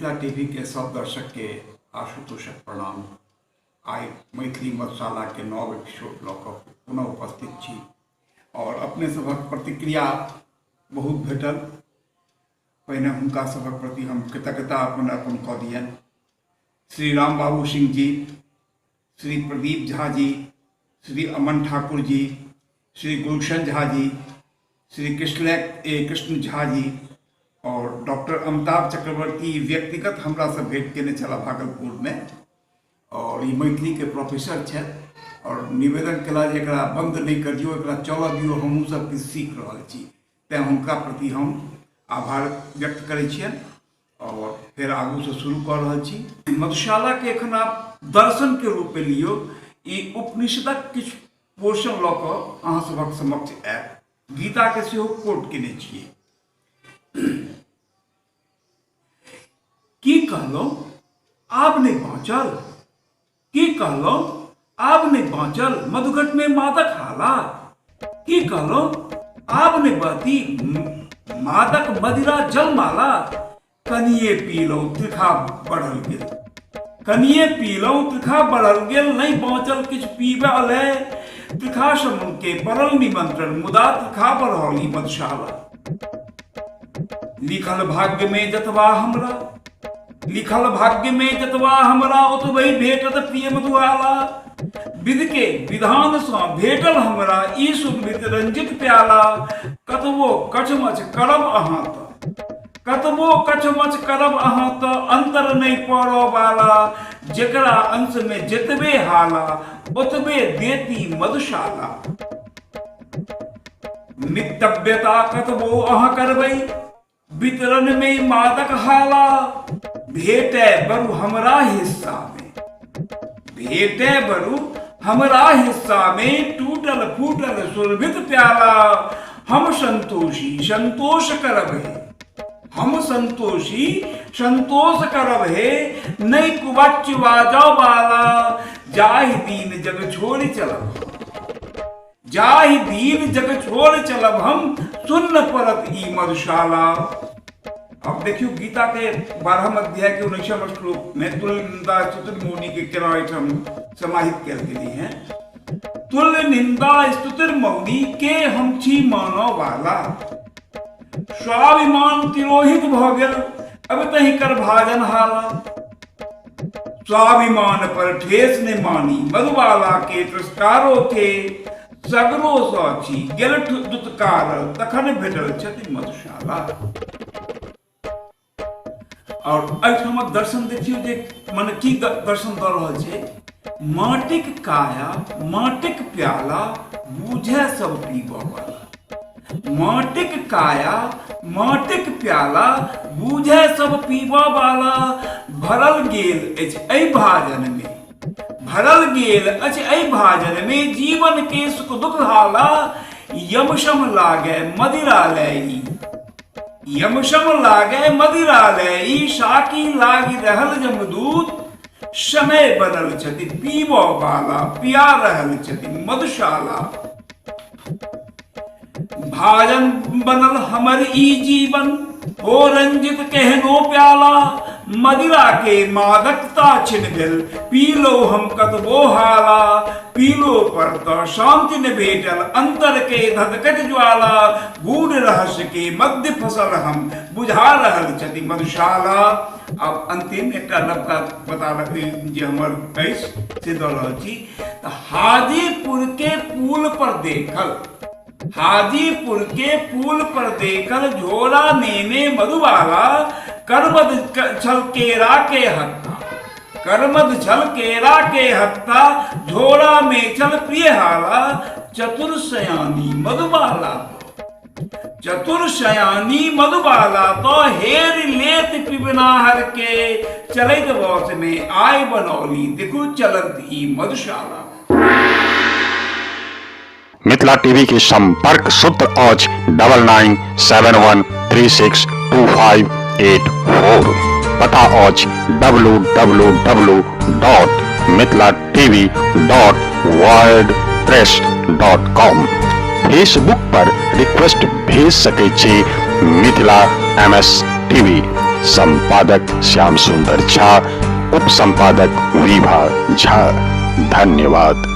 Mithila TV के सब दर्शक के आशुतोषक प्रणाम। आई मैथिली मधुशाला के 9 एपिसोड लऽ कऽ पुनः उपस्थित छी और अपने सभक प्रतिक्रिया बहुत भेटल। पहिने हुनका सभक प्रति हम कृतज्ञता अपन कऽ दियनि। श्री राम बाबू सिंह जी, श्री प्रदीप झा जी, श्री अमन ठाकुर जी, श्री गुलशन झा जी, श्री कृष्ण झा जी और डॉक्टर अमिताभ चक्रवर्ती व्यक्तिगत हमरा से भेंट केने छला भागलपुर में और ये मैथिली के प्रोफेसर छथि और निवेदन केला जे एकरा बंद नहीं करियो, एकरा चलऽ दियो, हमहूँ सब किछु सीख रहल छी। तेँ हुनका प्रति हम आभार व्यक्त करै छियनि और फिर आगू से शुरू कर रहल छी। मधुशाला के एखन आप दर्शन के रूप में लियो, ई उपनिषदक किछु पोर्शन लऽ कऽ अहाँ सभक समक्ष आयत। गीता के सेहो कोट केने छियै। की कहलहुँ आब नहीं बाँचल, की कहलहुँ आब नहीं बाँचल मधुघट में मादक हाला, की कहलहुँ आब नहीं बहती मादक मदिरा जलमाला। कनिये पीलहुँ त्रिखा बढ़ल गेल, कनिये पीलहुँ त्रिखा बढ़ल गेल, नहीं बाँचल किछु पीबा ले। त्रिखा समुन के परल निमंत्रण, मुदा त्रिखा बढ़ौली मधुशाला। लिखल भाग्य में जतवा हमरा, लिखल भाग्य में जतवा हमरा, ओतबहि भेटत प्रिय मधुआला। विध के विधान सँ भेटल हमरा ई सुगंधित रंजित प्याला। कतबो कछमछ करब अहाँ तऽ, कतबो कछमछ करब अहाँ तऽ, अंतर नहीं पड़ो वाला। जेकरा अंश में जतबे हाला, ओतबे देती मधुशाला। मितव्यता कतबो अहाँ करबै, वितरण में मादक हाला। भेटे बरु हमरा हिस्सा में, भेटे बरु हमरा हिस्सा में, टूटल फूटल सुरभित प्याला। हम संतोषी संतोष करब है, हम संतोषी संतोष करब है, नहीं कुबच्च बाजा वाला। जाहि दीन जग छोड़ चलब, जाहि दीन जग छोड़ चलब हम, सुन्न परत ई मधुशाला। अब देखियो गीता के 12वें अध्याय के 19वें श्लोक में तुल्य निंदा स्तुति मौनी के हम समाहित कर दिए हैं। तुल्य निंदा स्तुति मौनी के हम छी मानो वाला। स्वाभिमान तिरोहित भ गेल, अब तही कर भाजन हाला। स्वाभिमान पर ठेस ने मानी, मधुबाला के तिरस्कारो के। सगरो सौची गेल दुत्कार, तखन भेटल छथि मधुशाला। और एहिठामक दर्शन देखियो जे मन की दर्शन दऽ रहल छै। माटिक काया माटिक प्याला, बूझे सब पीबऽ वाला। माटिक काया माटिक प्याला, बूझे सब पीबऽ वाला। भरल गेल अछि एहि भाजन में, भरल गेल अछि एहि भाजन में, जीवन के सुख दुख हाला। यमशम लागे मदिरा लई, यमशम लागे मदिरा लई। साकी लागी रहल जमदूत, समय बनल छथि पीबो वाला। पिया रहल छथि मधुशाला। भाजन बनल हमर ई जीवन, हो रंजित केहनो प्याला। मदिरा के मादकता छिन गेल, पीलो हम कतबो हाला। पीलो पर तो शांति न भेटल, अंतर के धधकत ज्वाला। गूढ़ रहस्य के मध्य फसल हम, बुझा रहल छथि मधुशाला। अब अंतिम एक नवका बता जे हमर से दऽ रहल छी। हाजीपुर के पुल पर देखल, हाजीपुर के पुल पर देखल, झोला नेने मधुबाला। करमद छल केरा के हत्ता, करमद छल केरा के हत्ता। झोला में छल प्रिय हाला, चतुर सयानी मधुबाला। चतुर सयानी मधुबाला तो हेर लेत पिबनाहर के। चलैत वर्ष में आय बनौली, देखो चलत ई मधुशाला। मिथिला टीवी के संपर्क सूत्र आज 9971362584। पता आज www.mithilatv.wordpress.com। फेसबुक पर रिक्वेस्ट भेज सकै छी मिथिला MS टीवी। संपादक श्याम सुंदर झा, उप संपादक विभा झा। धन्यवाद।